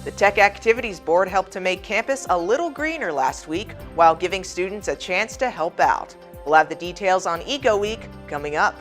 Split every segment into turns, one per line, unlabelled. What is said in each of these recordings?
The Tech Activities Board helped to make campus a little greener last week while giving students a chance to help out. We'll have the details on Eco Week coming up.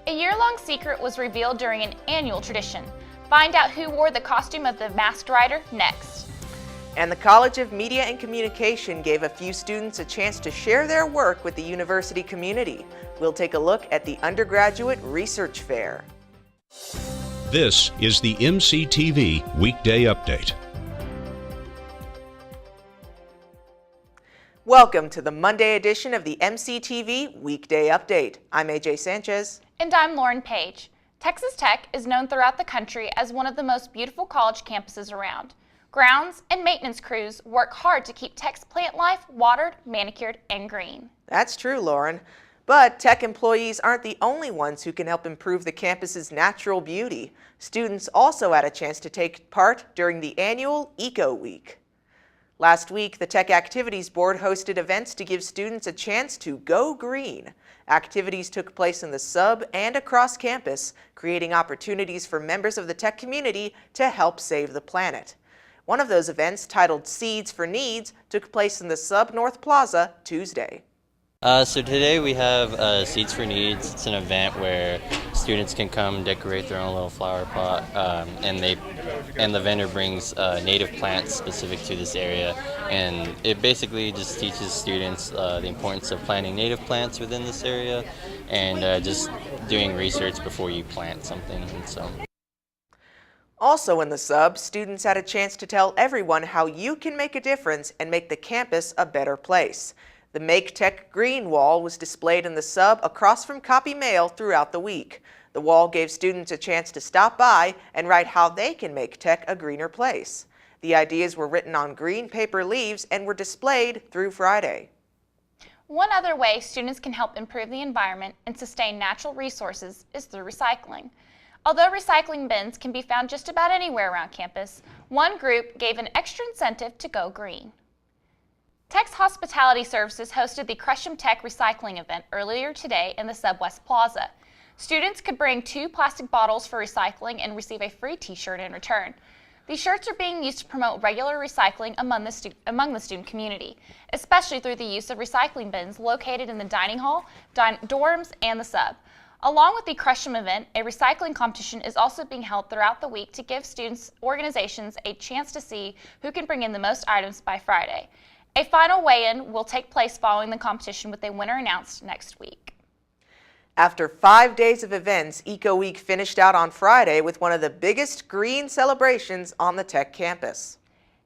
A year-long secret was revealed during an annual tradition. Find out who wore the costume of the Masked Rider next.
And the College of Media and Communication gave a few students a chance to share their work with the university community. We'll take a look at the Undergraduate Research Fair.
This is the MCTV Weekday Update.
Welcome to the Monday edition of the MCTV Weekday Update. I'm AJ Sanchez.
And I'm Loren Page. Texas Tech is known throughout the country as one of the most beautiful college campuses around. Grounds and maintenance crews work hard to keep Tech's plant life watered, manicured, and green.
That's true, Loren. But Tech employees aren't the only ones who can help improve the campus's natural beauty. Students also had a chance to take part during the annual Eco Week. Last week, the Tech Activities Board hosted events to give students a chance to go green. Activities took place in the sub and across campus, creating opportunities for members of the Tech community to help save the planet. One of those events, titled Seeds for Needs, took place in the Sub North Plaza Tuesday.
So today we have Seeds for Needs. It's an event where students can come decorate their own little flower pot, and the vendor brings native plants specific to this area, and it basically just teaches students the importance of planting native plants within this area, and just doing research before you plant something. And so.
Also in the sub, students had a chance to tell everyone how you can make a difference and make the campus a better place. The Make Tech Green wall was displayed in the sub across from Copy Mail throughout the week. The wall gave students a chance to stop by and write how they can make Tech a greener place. The ideas were written on green paper leaves and were displayed through Friday.
One other way students can help improve the environment and sustain natural resources is through recycling. Although recycling bins can be found just about anywhere around campus, one group gave an extra incentive to go green. Tech's Hospitality Services hosted the Crush 'em Tech recycling event earlier today in the Subwest Plaza. Students could bring 2 plastic bottles for recycling and receive a free t-shirt in return. These shirts are being used to promote regular recycling among the student community, especially through the use of recycling bins located in the dining hall, dorms, and the sub. Along with the Crush 'em event, a recycling competition is also being held throughout the week to give students organizations a chance to see who can bring in the most items by Friday. A final weigh-in will take place following the competition with a winner announced next week.
After 5 days of events, Eco Week finished out on Friday with one of the biggest green celebrations on the Tech campus.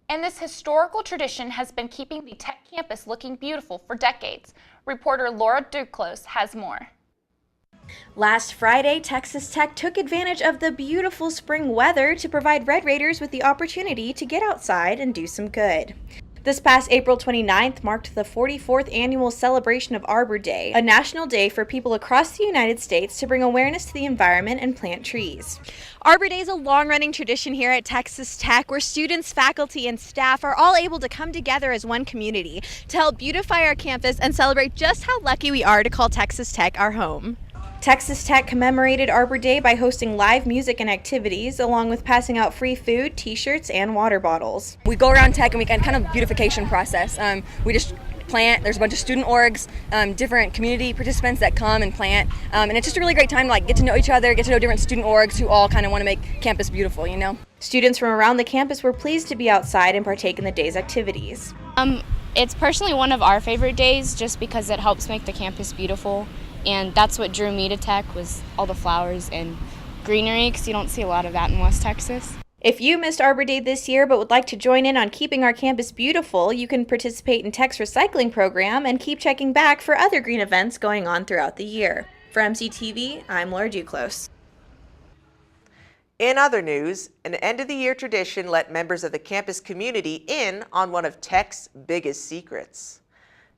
And this historical tradition has been keeping the Tech campus looking beautiful for decades. Reporter Laura Duclos has more.
Last Friday, Texas Tech took advantage of the beautiful spring weather to provide Red Raiders with the opportunity to get outside and do some good. This past April 29th marked the 44th annual celebration of Arbor Day, a national day for people across the United States to bring awareness to the environment and plant trees. Arbor Day is a long-running tradition here at Texas Tech where students, faculty, and staff are all able to come together as one community to help beautify our campus and celebrate just how lucky we are to call Texas Tech our home. Texas Tech commemorated Arbor Day by hosting live music and activities, along with passing out free food, t-shirts, and water bottles.
We go around Tech and we kind of beautification process. We just plant. There's a bunch of student orgs, different community participants that come and plant, and it's just a really great time to get to know each other, get to know different student orgs who all kind of want to make campus beautiful, you know.
Students from around the campus were pleased to be outside and partake in the day's activities.
It's personally one of our favorite days just because it helps make the campus beautiful. And that's what drew me to Tech, was all the flowers and greenery, because you don't see a lot of that in West Texas.
If you missed Arbor Day this year but would like to join in on keeping our campus beautiful, you can participate in Tech's recycling program and keep checking back for other green events going on throughout the year. For MCTV, I'm Laura Duclos.
In other news, an end-of-the-year tradition let members of the campus community in on one of Tech's biggest secrets.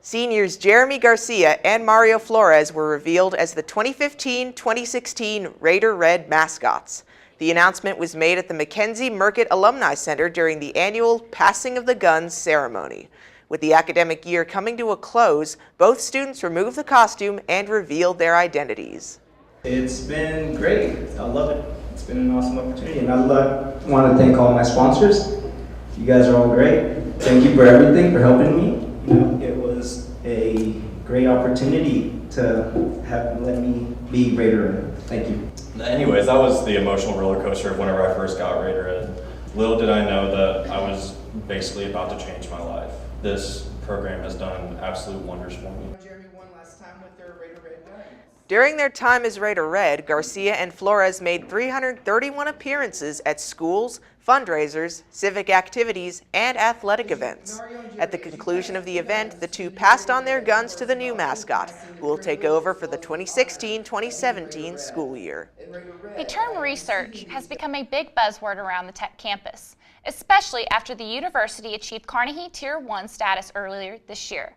Seniors Jeremy Garcia and Mario Flores were revealed as the 2015-2016 Raider Red mascots. The announcement was made at the Mackenzie Murcutt Alumni Center during the annual Passing of the Guns ceremony. With the academic year coming to a close, both students removed the costume and revealed their identities.
It's been great. I love it. It's been an awesome opportunity, and I want to thank all my sponsors You guys are all great. Thank you for everything, for helping me. It was a great opportunity to let me be Raider. Thank you.
Anyways, that was the emotional roller coaster of whenever I first got Raider in. Little did I know that I was basically about to change my life. This program has done absolute wonders for me.
During their time as Raider Red, Garcia and Flores made 331 appearances at schools, fundraisers, civic activities, and athletic events. At the conclusion of the event, the two passed on their guns to the new mascot, who will take over for the 2016-2017 school year.
The term research has become a big buzzword around the Tech campus, especially after the university achieved Carnegie Tier 1 status earlier this year.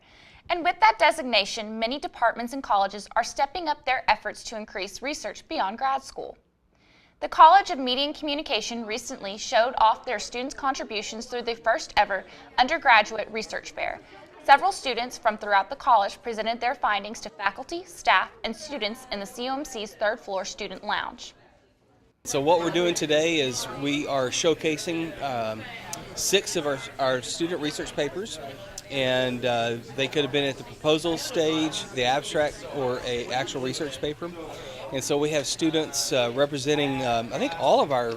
And with that designation, many departments and colleges are stepping up their efforts to increase research beyond grad school. The College of Media and Communication recently showed off their students' contributions through the first ever undergraduate research fair. Several students from throughout the college presented their findings to faculty, staff, and students in the COMC's third floor student lounge.
So what we're doing today is we are showcasing 6 of our student research papers. And they could have been at the proposal stage, the abstract, or an actual research paper. And so we have students representing, I think, all of our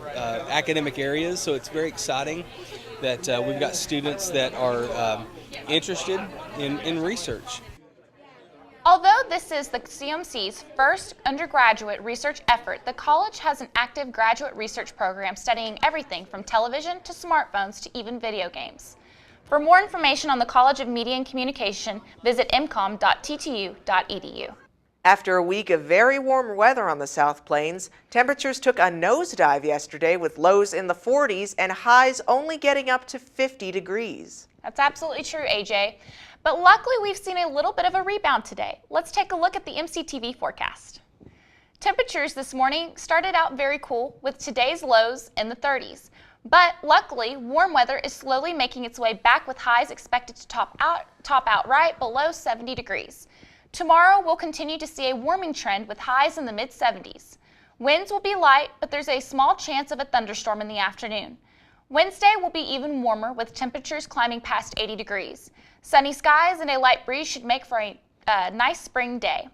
academic areas, so it's very exciting that we've got students that are interested in research.
Although this is the COMC's first undergraduate research effort, the college has an active graduate research program studying everything from television to smartphones to even video games. For more information on the College of Media and Communication, visit mcom.ttu.edu.
After a week of very warm weather on the South Plains, temperatures took a nosedive yesterday with lows in the 40s and highs only getting up to 50 degrees.
That's absolutely true, AJ. But luckily we've seen a little bit of a rebound today. Let's take a look at the MCTV forecast. Temperatures this morning started out very cool with today's lows in the 30s. But luckily, warm weather is slowly making its way back with highs expected to top out right below 70 degrees. Tomorrow, we'll continue to see a warming trend with highs in the mid-70s. Winds will be light, but there's a small chance of a thunderstorm in the afternoon. Wednesday will be even warmer with temperatures climbing past 80 degrees. Sunny skies and a light breeze should make for a nice spring day.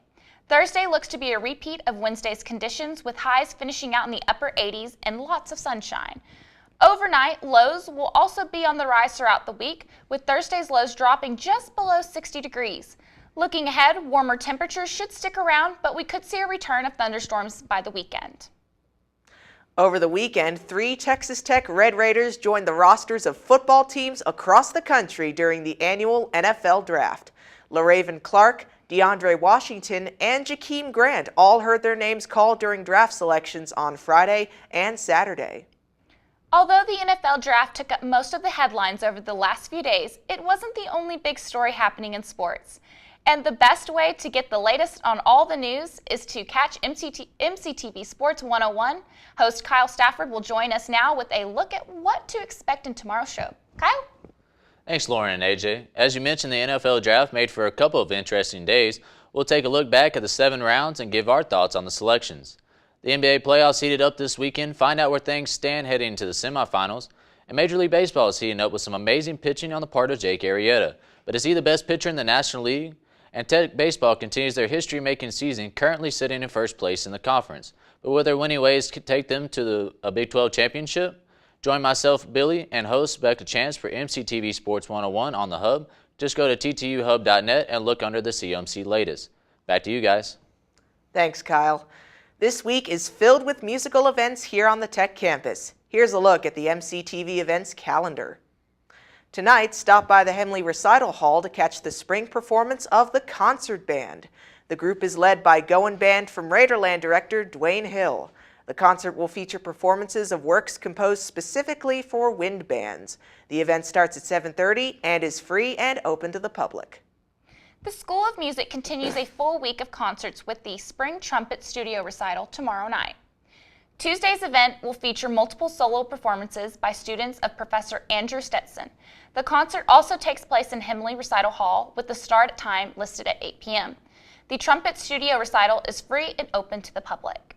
Thursday looks to be a repeat of Wednesday's conditions with highs finishing out in the upper 80s and lots of sunshine. Overnight, lows will also be on the rise throughout the week, with Thursday's lows dropping just below 60 degrees. Looking ahead, warmer temperatures should stick around, but we could see a return of thunderstorms by the weekend.
Over the weekend, 3 Texas Tech Red Raiders joined the rosters of football teams across the country during the annual NFL Draft. LaRaven Clark, DeAndre Washington, and Jakeem Grant all heard their names called during draft selections on Friday and Saturday.
Although the NFL Draft took up most of the headlines over the last few days, it wasn't the only big story happening in sports. And the best way to get the latest on all the news is to catch MCTV Sports 101. Host Kyle Stafford will join us now with a look at what to expect in tomorrow's show. Kyle?
Thanks, Lauren and AJ. As you mentioned, the NFL Draft made for a couple of interesting days. We'll take a look back at the 7 rounds and give our thoughts on the selections. The NBA playoffs heated up this weekend. Find out where things stand heading into the semifinals. And Major League Baseball is heating up with some amazing pitching on the part of Jake Arrieta. But is he the best pitcher in the National League? And Tech Baseball continues their history-making season, currently sitting in first place in the conference. But will their winning ways take them to a Big 12 championship? Join myself, Billy, and host Becca Chance for MCTV Sports 101 on the Hub. Just go to ttuhub.net and look under the CMC latest. Back to you guys.
Thanks, Kyle. This week is filled with musical events here on the Tech campus. Here's a look at the MCTV events calendar. Tonight, stop by the Hemley Recital Hall to catch the spring performance of the Concert Band. The group is led by Goin' Band from Raiderland director Dwayne Hill. The concert will feature performances of works composed specifically for wind bands. The event starts at 7:30 and is free and open to the public.
The School of Music continues a full week of concerts with the Spring Trumpet Studio Recital tomorrow night. Tuesday's event will feature multiple solo performances by students of Professor Andrew Stetson. The concert also takes place in Hemley Recital Hall with the start time listed at 8 p.m. The Trumpet Studio Recital is free and open to the public.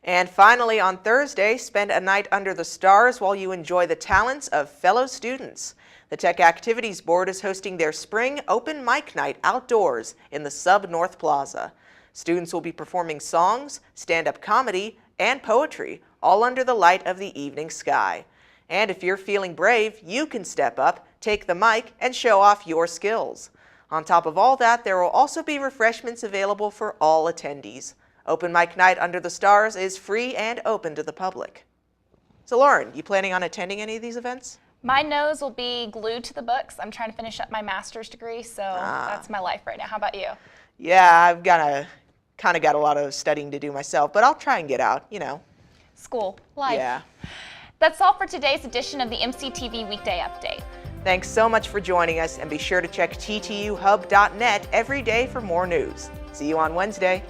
And finally, on Thursday, spend a night under the stars while you enjoy the talents of fellow students. The Tech Activities Board is hosting their spring open mic night outdoors in the Sub North Plaza. Students will be performing songs, stand-up comedy, and poetry, all under the light of the evening sky. And if you're feeling brave, you can step up, take the mic, and show off your skills. On top of all that, there will also be refreshments available for all attendees. Open mic night under the stars is free and open to the public. So Lauren, you planning on attending any of these events?
My nose will be glued to the books. I'm trying to finish up my master's degree, so that's my life right now. How about you?
Yeah, I've kind of got a lot of studying to do myself, but I'll try and get out, you know.
School, life.
Yeah.
That's all for today's edition of the MCTV Weekday Update.
Thanks so much for joining us, and be sure to check ttuhub.net every day for more news. See you on Wednesday.